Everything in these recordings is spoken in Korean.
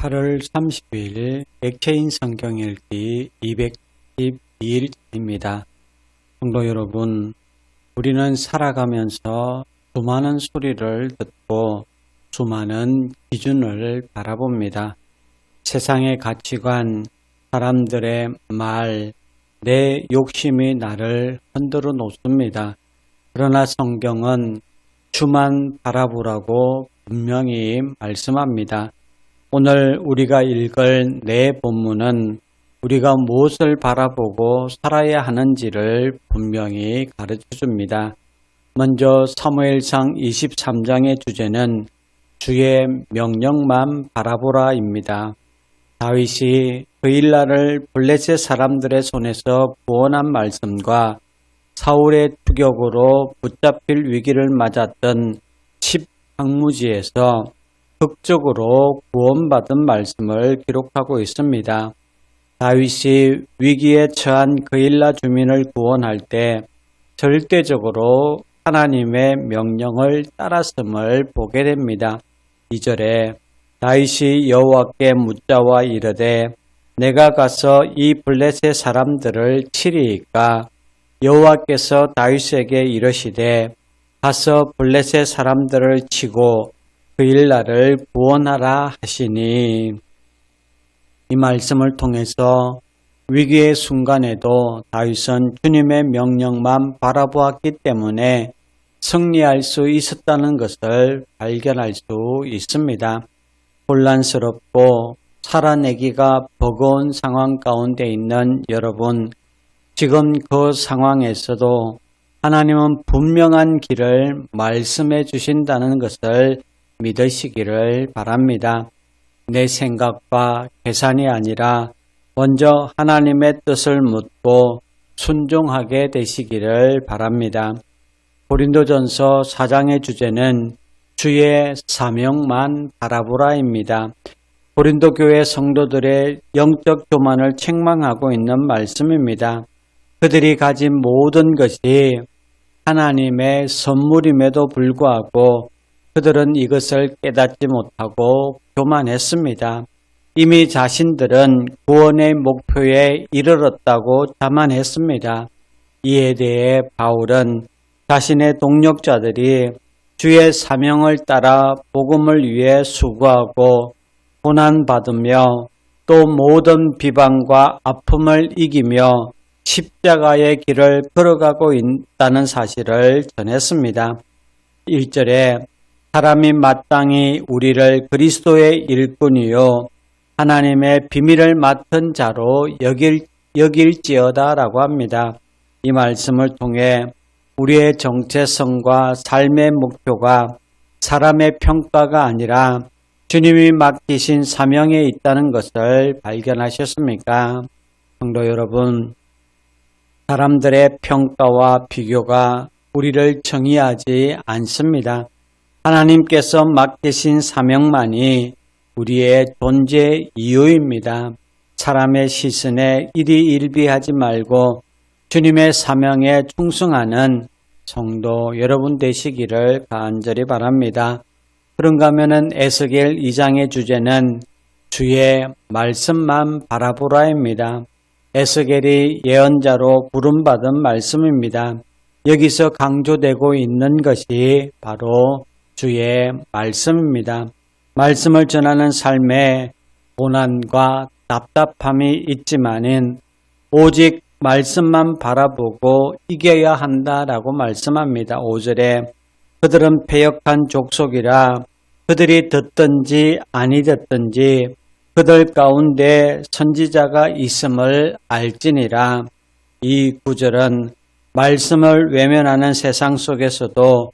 8월 30일 액체인 성경 읽기 212일입니다. 성도 여러분, 우리는 살아가면서 수많은 소리를 듣고 수많은 기준을 바라봅니다. 세상의 가치관, 사람들의 말, 내 욕심이 나를 흔들어 놓습니다. 그러나 성경은 주만 바라보라고 분명히 말씀합니다. 오늘 우리가 읽을 내 본문은 우리가 무엇을 바라보고 살아야 하는지를 분명히 가르쳐줍니다. 먼저 사무엘상 23장의 주제는 주의 명령만 바라보라입니다. 다윗이 그일날을 블레셋 사람들의 손에서 구원한 말씀과 사울의 추격으로 붙잡힐 위기를 맞았던 10항무지에서 극적으로 구원받은 말씀을 기록하고 있습니다. 다윗이 위기에 처한 그일라 주민을 구원할 때 절대적으로 하나님의 명령을 따랐음을 보게 됩니다. 2절에 다윗이 여호와께 묻자와 이르되 내가 가서 이 블레셋 사람들을 치리이까 여호와께서 다윗에게 이르시되 가서 블레셋 사람들을 치고 그일날을 구원하라 하시니, 이 말씀을 통해서 위기의 순간에도 다윗은 주님의 명령만 바라보았기 때문에 승리할 수 있었다는 것을 발견할 수 있습니다. 혼란스럽고 살아내기가 버거운 상황 가운데 있는 여러분, 지금 그 상황에서도 하나님은 분명한 길을 말씀해 주신다는 것을 믿으시기를 바랍니다. 내 생각과 계산이 아니라 먼저 하나님의 뜻을 묻고 순종하게 되시기를 바랍니다. 고린도전서 4장의 주제는 주의 사명만 바라보라입니다. 고린도 교회 성도들의 영적 교만을 책망하고 있는 말씀입니다. 그들이 가진 모든 것이 하나님의 선물임에도 불구하고 그들은 이것을 깨닫지 못하고 교만했습니다. 이미 자신들은 구원의 목표에 이르렀다고 자만했습니다. 이에 대해 바울은 자신의 동력자들이 주의 사명을 따라 복음을 위해 수고하고 고난받으며 또 모든 비방과 아픔을 이기며 십자가의 길을 걸어가고 있다는 사실을 전했습니다. 1절에 사람이 마땅히 우리를 그리스도의 일꾼이요 하나님의 비밀을 맡은 자로 여길지어다 라고 합니다. 이 말씀을 통해 우리의 정체성과 삶의 목표가 사람의 평가가 아니라 주님이 맡기신 사명에 있다는 것을 발견하셨습니까? 성도 여러분, 사람들의 평가와 비교가 우리를 정의하지 않습니다. 하나님께서 맡기신 사명만이 우리의 존재 이유입니다. 사람의 시선에 일희일비하지 말고 주님의 사명에 충성하는 성도 여러분 되시기를 간절히 바랍니다. 그런가 하면은 에스겔 2장의 주제는 주의 말씀만 바라보라입니다. 에스겔이 예언자로 부름받은 말씀입니다. 여기서 강조되고 있는 것이 바로 주의 말씀입니다. 말씀을 전하는 삶에 고난과 답답함이 있지만은 오직 말씀만 바라보고 이겨야 한다라고 말씀합니다. 5절에 그들은 패역한 족속이라 그들이 듣든지 아니 듣든지 그들 가운데 선지자가 있음을 알지니라. 이 구절은 말씀을 외면하는 세상 속에서도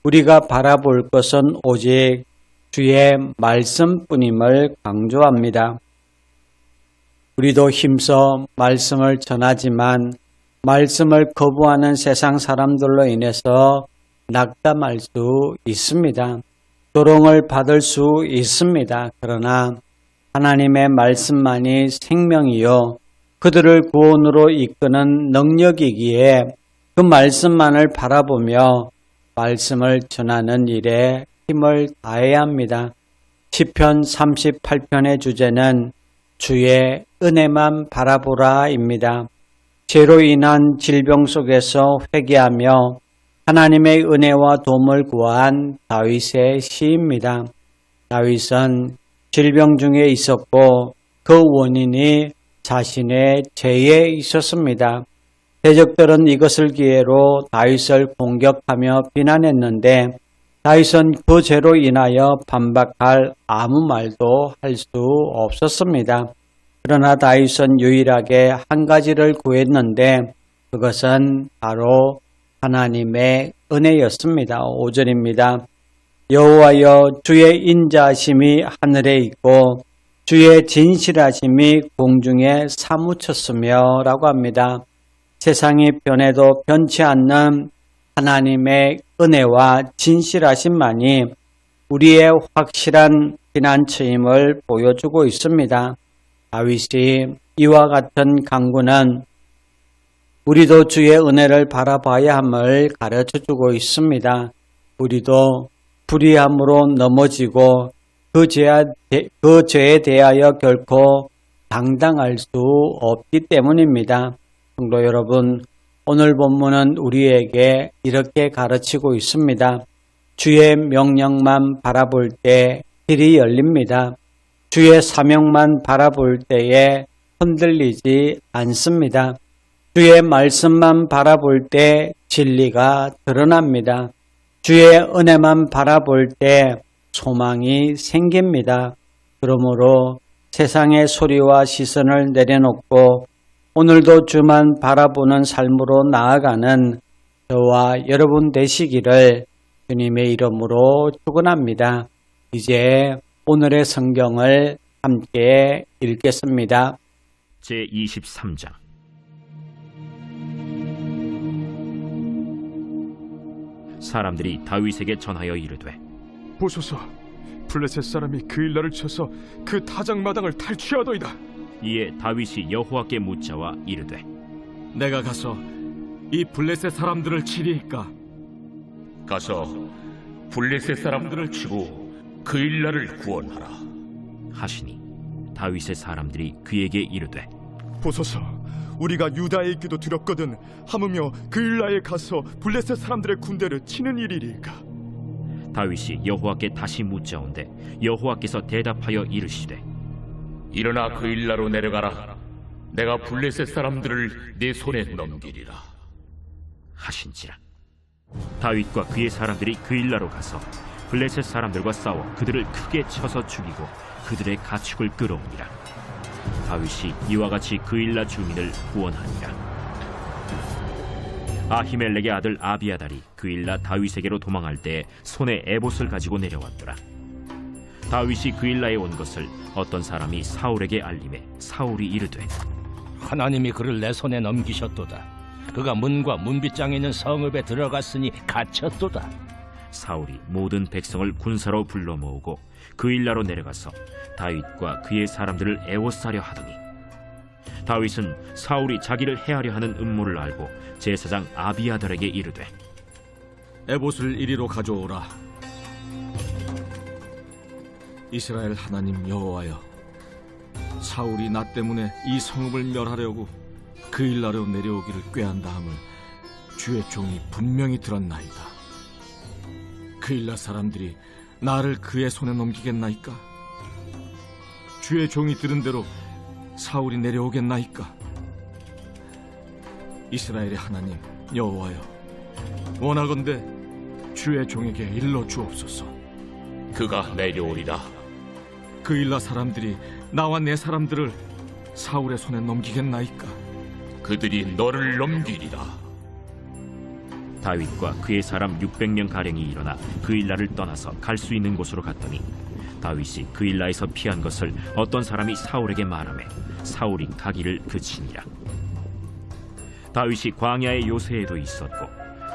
우리가 바라볼 것은 오직 주의 말씀뿐임을 강조합니다. 우리도 힘써 말씀을 전하지만 말씀을 거부하는 세상 사람들로 인해서 낙담할 수 있습니다. 조롱을 받을 수 있습니다. 그러나 하나님의 말씀만이 생명이요 그들을 구원으로 이끄는 능력이기에 그 말씀만을 바라보며 말씀을 전하는 일에 힘을 다해야 합니다. 시편 38편의 주제는 주의 은혜만 바라보라입니다. 죄로 인한 질병 속에서 회개하며 하나님의 은혜와 도움을 구한 다윗의 시입니다. 다윗은 질병 중에 있었고 그 원인이 자신의 죄에 있었습니다. 대적들은 이것을 기회로 다윗을 공격하며 비난했는데 다윗은 그 죄로 인하여 반박할 아무 말도 할 수 없었습니다. 그러나 다윗은 유일하게 한 가지를 구했는데 그것은 바로 하나님의 은혜였습니다. 5절입니다. 여호와여 주의 인자하심이 하늘에 있고 주의 진실하심이 공중에 사무쳤으며 라고 합니다. 세상이 변해도 변치 않는 하나님의 은혜와 진실하심만이 우리의 확실한 피난처임을 보여주고 있습니다. 다윗이 이와 같은 강구는 우리도 주의 은혜를 바라봐야 함을 가르쳐주고 있습니다. 우리도 불의함으로 넘어지고 그 죄에 대하여 결코 당당할 수 없기 때문입니다. 성도 여러분, 오늘 본문은 우리에게 이렇게 가르치고 있습니다. 주의 명령만 바라볼 때 길이 열립니다. 주의 사명만 바라볼 때에 흔들리지 않습니다. 주의 말씀만 바라볼 때 진리가 드러납니다. 주의 은혜만 바라볼 때 소망이 생깁니다. 그러므로 세상의 소리와 시선을 내려놓고 오늘도 주만 바라보는 삶으로 나아가는 저와 여러분 되시기를 주님의 이름으로 축원합니다. 이제 오늘의 성경을 함께 읽겠습니다. 제23장 사람들이 다윗에게 전하여 이르되 보소서, 블레셋 사람이 그일라를 쳐서 그 타작마당을 탈취하더이다. 이에 다윗이 여호와께 묻자와 이르되 내가 가서 이 블레셋 사람들을 치리이까? 가서 블레셋 사람들을 치고 그일라를 구원하라 하시니 다윗의 사람들이 그에게 이르되 보소서, 우리가 유다에 있기도 두렵거든 하무며 그일라에 가서 블레셋 사람들의 군대를 치는 일이리까? 다윗이 여호와께 다시 묻자온데 여호와께서 대답하여 이르시되 일어나 그일라로 내려가라. 내가 블레셋 사람들을 네 손에 넘기리라 하신지라. 다윗과 그의 사람들이 그일라로 가서 블레셋 사람들과 싸워 그들을 크게 쳐서 죽이고 그들의 가축을 끌어오니라. 다윗이 이와 같이 그일라 주민을 구원하니라. 아히멜렉의 아들 아비아달이 그일라 다윗에게로 도망할 때 손에 에봇을 가지고 내려왔더라. 다윗이 그일라에 온 것을 어떤 사람이 사울에게 알림해 사울이 이르되 하나님이 그를 내 손에 넘기셨도다. 그가 문과 문빗장에 있는 성읍에 들어갔으니 갇혔도다. 사울이 모든 백성을 군사로 불러 모으고 그일라로 내려가서 다윗과 그의 사람들을 애워싸려 하더니 다윗은 사울이 자기를 해하려 하는 음모를 알고 제사장 아비아달에게 이르되 에봇을 이리로 가져오라. 이스라엘 하나님 여호와여, 사울이 나 때문에 이 성읍을 멸하려고 그일라로 내려오기를 꾀한다 함을 주의 종이 분명히 들었나이다. 그일라 사람들이 나를 그의 손에 넘기겠나이까? 주의 종이 들은 대로 사울이 내려오겠나이까? 이스라엘의 하나님 여호와여, 원하건대 주의 종에게 일러 주옵소서. 그가 내려오리라. 그일라 사람들이 나와 내 사람들을 사울의 손에 넘기겠나이까? 그들이 너를 넘기리라. 다윗과 그의 사람 600명 가량이 일어나 그일라를 떠나서 갈 수 있는 곳으로 갔더니 다윗이 그일라에서 피한 것을 어떤 사람이 사울에게 말하매 사울이 가기를 그치니라. 다윗이 광야의 요새에도 있었고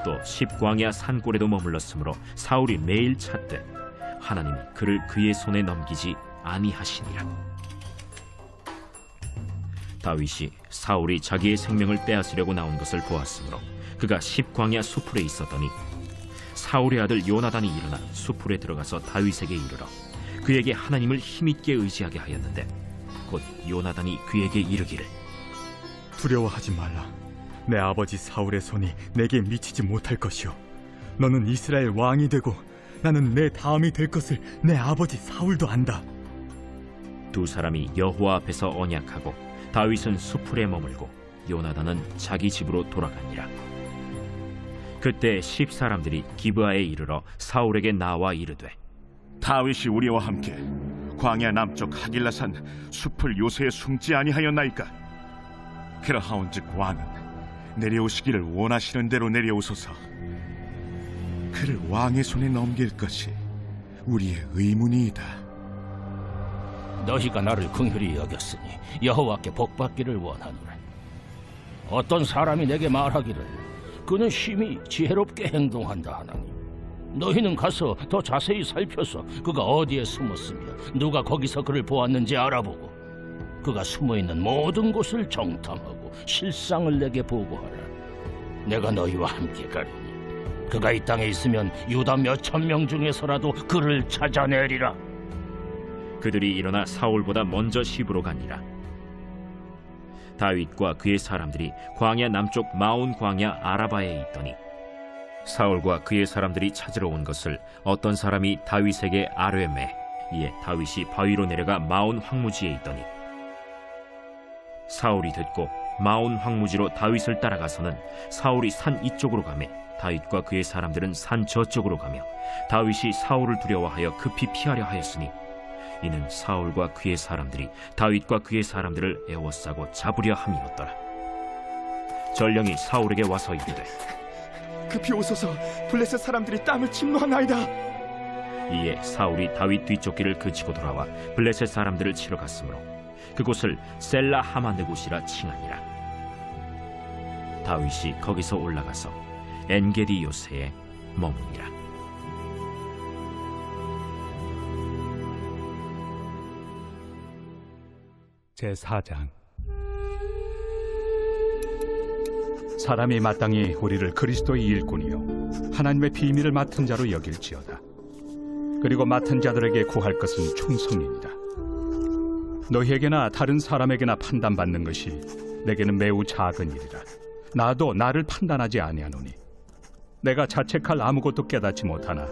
또 십광야 산골에도 머물렀으므로 사울이 매일 찾되 하나님이 그를 그의 손에 넘기지 아니하시니라. 다윗이 사울이 자기의 생명을 빼앗으려고 나온 것을 보았으므로 그가 십광야 수풀에 있었더니 사울의 아들 요나단이 일어나 수풀에 들어가서 다윗에게 이르러 그에게 하나님을 힘있게 의지하게 하였는데 곧 요나단이 그에게 이르기를 두려워하지 말라. 내 아버지 사울의 손이 내게 미치지 못할 것이요 너는 이스라엘 왕이 되고 나는 내 다음이 될 것을 내 아버지 사울도 안다. 두 사람이 여호와 앞에서 언약하고 다윗은 수풀에 머물고 요나단은 자기 집으로 돌아가니라. 그때 10사람들이 기브아에 이르러 사울에게 나와 이르되 다윗이 우리와 함께 광야 남쪽 하길라산 숲을 요새에 숨지 아니하였나이까? 그러하온즉 왕은 내려오시기를 원하시는 대로 내려오소서. 그를 왕의 손에 넘길 것이 우리의 의문이이다. 너희가 나를 긍휼히 여겼으니 여호와께 복받기를 원하노라. 어떤 사람이 내게 말하기를 그는 심히 지혜롭게 행동한다 하나니 너희는 가서 더 자세히 살펴서 그가 어디에 숨었으며 누가 거기서 그를 보았는지 알아보고 그가 숨어있는 모든 곳을 정탐하고 실상을 내게 보고하라. 내가 너희와 함께 가리니 그가 이 땅에 있으면 유다 몇천 명 중에서라도 그를 찾아내리라. 그들이 일어나 사울보다 먼저 시브로 가니라. 다윗과 그의 사람들이 광야 남쪽 마온 광야 아라바에 있더니 사울과 그의 사람들이 찾으러 온 것을 어떤 사람이 다윗에게 아뢰매. 이에 다윗이 바위로 내려가 마온 황무지에 있더니 사울이 듣고 마온 황무지로 다윗을 따라가서는 사울이 산 이쪽으로 가매 다윗과 그의 사람들은 산 저쪽으로 가며 다윗이 사울을 두려워하여 급히 피하려 하였으니 이는 사울과 그의 사람들이 다윗과 그의 사람들을 에워싸고 잡으려 함이었더라. 전령이 사울에게 와서 이르되 급히 오소서. 블레셋 사람들이 땅을 침노하나이다. 이에 사울이 다윗 뒤쫓기를 그치고 돌아와 블레셋 사람들을 치러 갔으므로 그곳을 셀라 하마느곳이라 칭하니라. 다윗이 거기서 올라가서 엔게디 요새에 머무니라. 제4장. 사람이 마땅히 우리를 그리스도의 일꾼이요 하나님의 비밀을 맡은 자로 여길지어다. 그리고 맡은 자들에게 구할 것은 충성입니다. 너희에게나 다른 사람에게나 판단받는 것이 내게는 매우 작은 일이라. 나도 나를 판단하지 아니하노니 내가 자책할 아무것도 깨닫지 못하나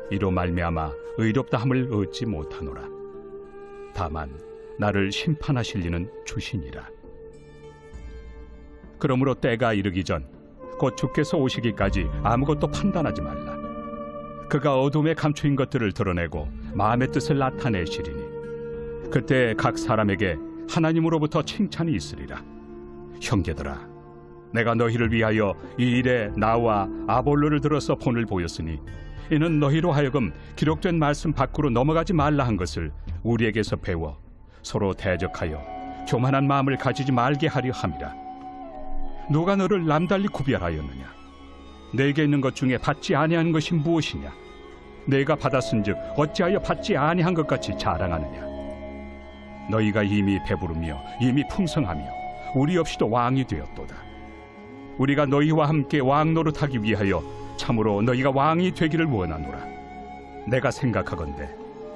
이로 말미암아 의롭다 함을 얻지 못하노라. 다만 나를 심판하실 이는 주시니라. 그러므로 때가 이르기 전 곧 주께서 오시기까지 아무것도 판단하지 말라. 그가 어둠에 감추인 것들을 드러내고 마음의 뜻을 나타내시리니 그때 각 사람에게 하나님으로부터 칭찬이 있으리라. 형제들아, 내가 너희를 위하여 이 일에 나와 아볼로를 들어서 본을 보였으니 이는 너희로 하여금 기록된 말씀 밖으로 넘어가지 말라 한 것을 우리에게서 배워 서로 대적하여 교만한 마음을 가지지 말게 하려 함이라. 누가 너를 남달리 구별하였느냐? 내게 있는 것 중에 받지 아니한 것이 무엇이냐? 내가 받았은즉 어찌하여 받지 아니한 것 같이 자랑하느냐? 너희가 이미 배부르며 이미 풍성하며 우리 없이도 왕이 되었도다. 우리가 너희와 함께 왕 노릇하기 위하여 참으로 너희가 왕이 되기를 원하노라. 내가 생각하건대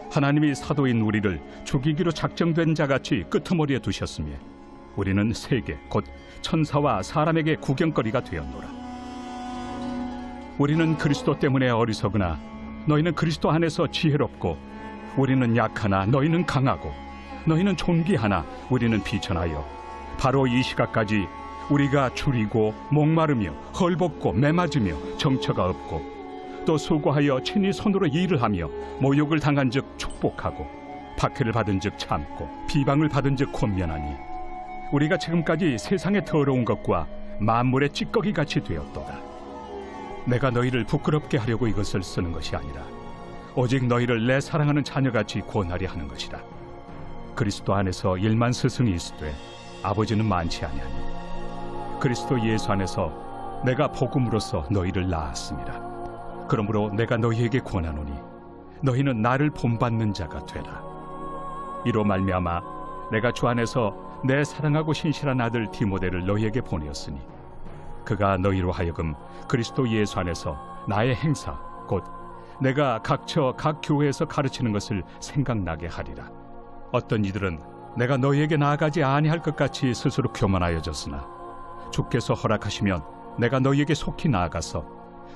하나님이 사도인 우리를 죽이기로 작정된 자같이 끄트머리에 두셨으며 우리는 세계 곧 천사와 사람에게 구경거리가 되었노라. 우리는 그리스도 때문에 어리석으나 너희는 그리스도 안에서 지혜롭고 우리는 약하나 너희는 강하고 너희는 존귀하나 우리는 비천하여 바로 이 시각까지 우리가 줄이고 목마르며 헐벗고 매맞으며 정처가 없고 또 수고하여 친히 손으로 일을 하며 모욕을 당한 즉 축복하고 박해를 받은 즉 참고 비방을 받은 즉 권면하니 우리가 지금까지 세상의 더러운 것과 만물의 찌꺼기 같이 되었도다. 내가 너희를 부끄럽게 하려고 이것을 쓰는 것이 아니라 오직 너희를 내 사랑하는 자녀같이 구원하려 하는 것이라. 그리스도 안에서 1만 스승이 있으되 아버지는 많지 아니하니 그리스도 예수 안에서 내가 복음으로써 너희를 낳았습니다. 그러므로 내가 너희에게 권하노니 너희는 나를 본받는 자가 되라. 이로 말미암아 내가 주 안에서 내 사랑하고 신실한 아들 디모데를 너희에게 보내었으니 그가 너희로 하여금 그리스도 예수 안에서 나의 행사 곧 내가 각처 각 교회에서 가르치는 것을 생각나게 하리라. 어떤 이들은 내가 너희에게 나아가지 아니할 것 같이 스스로 교만하여졌으나 주께서 허락하시면 내가 너희에게 속히 나아가서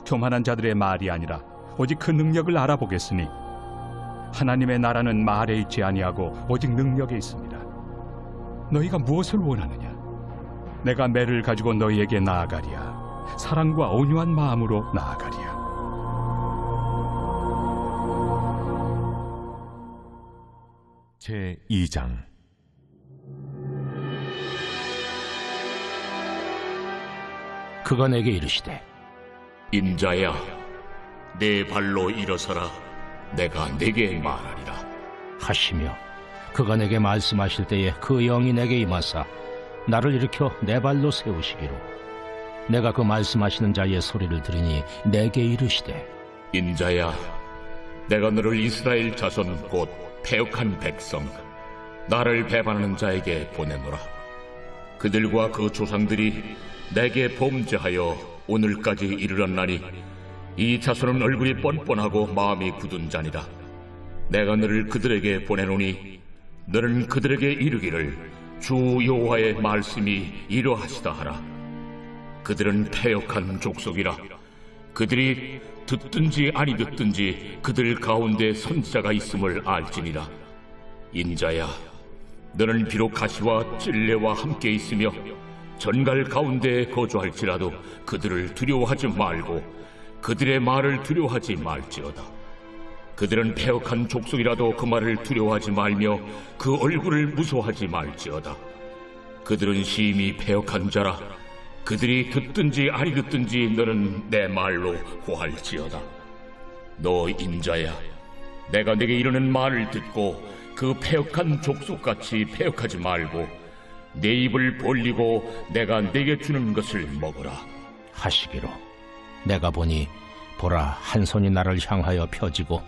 교만한 자들의 말이 아니라 오직 그 능력을 알아보겠으니 하나님의 나라는 말에 있지 아니하고 오직 능력에 있습니다. 너희가 무엇을 원하느냐? 내가 매를 가지고 너희에게 나아가리야. 사랑과 온유한 마음으로 나아가리야. 제 2장. 그가 내게 이르시되 인자야, 내 발로 일어서라. 내가 내게 말하리라. 하시며 그가 내게 말씀하실 때에 그 영이 내게 임하사 나를 일으켜 내 발로 세우시기로 내가 그 말씀하시는 자의 소리를 들으니 내게 이르시되 인자야, 내가 너를 이스라엘 자손 곧 패역한 백성, 나를 배반하는 자에게 보내노라. 그들과 그 조상들이 내게 범죄하여 오늘까지 이르렀나니 이 자손은 얼굴이 뻔뻔하고 마음이 굳은 자니라. 내가 너를 그들에게 보내노니 너는 그들에게 이르기를 주 여호와의 말씀이 이러하시다 하라. 그들은 패역한 족속이라. 그들이 듣든지 아니 듣든지 그들 가운데 선지자가 있음을 알지니라. 인자야, 너는 비록 가시와 찔레와 함께 있으며 전갈 가운데 거주할지라도 그들을 두려워하지 말고 그들의 말을 두려워하지 말지어다. 그들은 패역한 족속이라도 그 말을 두려워하지 말며 그 얼굴을 무서워하지 말지어다. 그들은 심히 패역한 자라. 그들이 듣든지 아니 듣든지 너는 내 말로 고할지어다. 너 인자야, 내가 네게 이르는 말을 듣고 그 패역한 족속같이 패역하지 말고 내 입을 벌리고 내가 네게 주는 것을 먹어라. 하시기로 내가 보니 보라 한 손이 나를 향하여 펴지고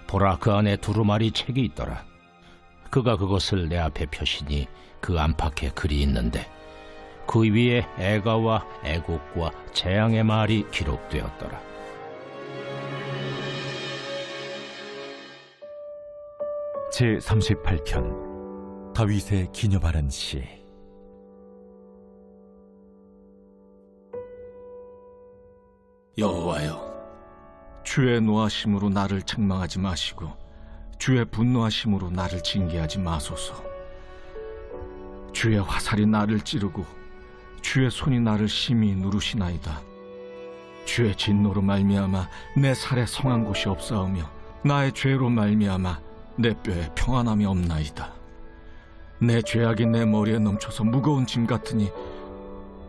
보라 그 안에 두루마리 책이 있더라. 그가 그것을 내 앞에 펴시니 그 안팎에 글이 있는데 그 위에 애가와 애곡과 재앙의 말이 기록되었더라. 제 38편. 다윗의 기념하는 시. 여호와여, 주의 노하심으로 나를 책망하지 마시고 주의 분노하심으로 나를 징계하지 마소서. 주의 화살이 나를 찌르고 주의 손이 나를 심히 누르시나이다. 주의 진노로 말미암아 내 살에 성한 곳이 없사오며 나의 죄로 말미암아 내 뼈에 평안함이 없나이다. 내 죄악이 내 머리에 넘쳐서 무거운 짐 같으니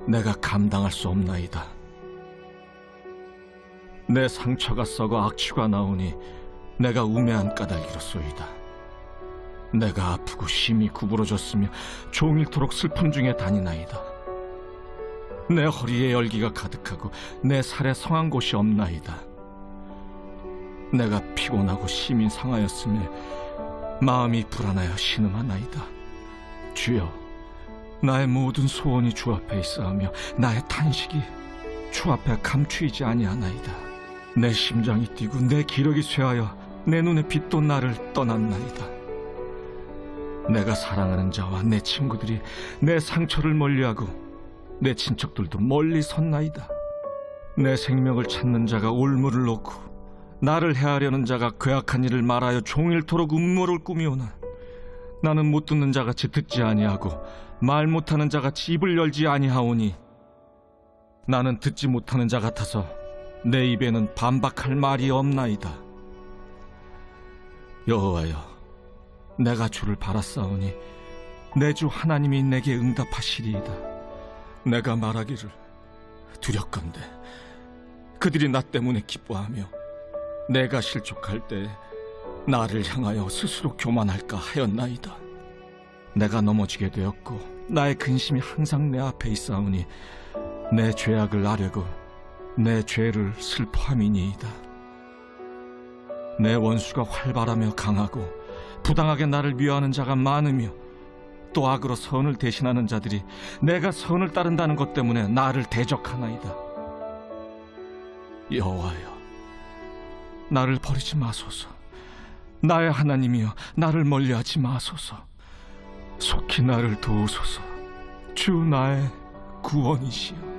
내가 감당할 수 없나이다. 내 상처가 썩어 악취가 나오니 내가 우매한 까닭이로소이다. 내가 아프고 심히 구부러졌으며 종일토록 슬픔 중에 다니나이다. 내 허리에 열기가 가득하고 내 살에 성한 곳이 없나이다. 내가 피곤하고 심히 상하였으며 마음이 불안하여 신음하나이다. 주여, 나의 모든 소원이 주 앞에 있사오며 나의 탄식이 주 앞에 감추이지 아니하나이다. 내 심장이 뛰고 내 기력이 쇠하여 내 눈의 빛도 나를 떠났나이다. 내가 사랑하는 자와 내 친구들이 내 상처를 멀리하고 내 친척들도 멀리 섰나이다. 내 생명을 찾는 자가 올무를 놓고 나를 해하려는 자가 괴악한 일을 말하여 종일토록 음모를 꾸미오나 나는 못 듣는 자같이 듣지 아니하고 말 못하는 자같이 입을 열지 아니하오니 나는 듣지 못하는 자 같아서 내 입에는 반박할 말이 없나이다. 여호와여, 내가 주를 바라싸우니 내 주 하나님이 내게 응답하시리이다. 내가 말하기를 두렵건대 그들이 나 때문에 기뻐하며 내가 실족할 때 나를 향하여 스스로 교만할까 하였나이다. 내가 넘어지게 되었고 나의 근심이 항상 내 앞에 있사오니 내 죄악을 아뢰고 내 죄를 슬퍼함이니이다. 내 원수가 활발하며 강하고 부당하게 나를 미워하는 자가 많으며 또 악으로 선을 대신하는 자들이 내가 선을 따른다는 것 때문에 나를 대적하나이다. 여호와여, 나를 버리지 마소서. 나의 하나님이여, 나를 멀리하지 마소서. 속히 나를 도우소서. 주 나의 구원이시여.